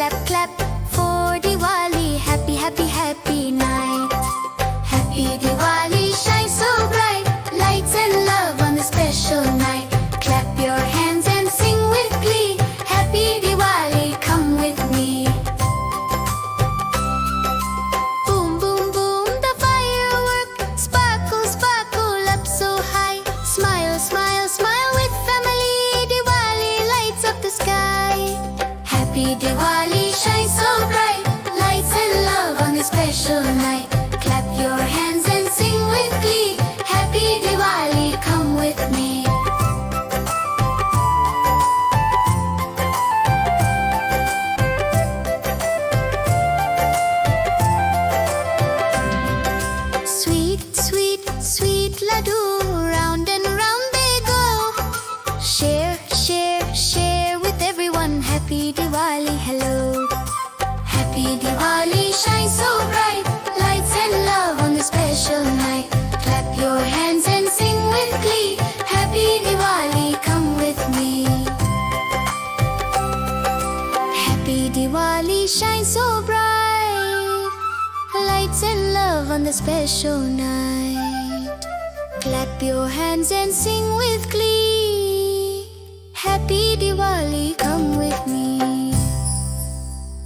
clap, clap for Diwali. Happy, happy, happy night. Happy Diwali, shine so bright. Lights and love on this special night. Clap your hands and sing with glee. Happy Diwali, come with me. Boom, boom, boom, the firework. Sparkle, sparkle up so high. Smile, smile, smile with family. Diwali lights up the sky. Happy Diwali, shine so bright. Lights and love on this special night. Clap your hands and sing with glee. Happy Diwali, come with me. Sweet, sweet, sweet ladoo, round and round they go. Share, share, share with everyone. Happy Diwali, hello. Happy Diwali, shine so bright. Lights and love on this special night. Clap your hands and sing with glee. Happy Diwali, come with me. Happy Diwali, shine so bright. Lights and love on the special night. Clap your hands and sing with glee. Happy Diwali, come with me.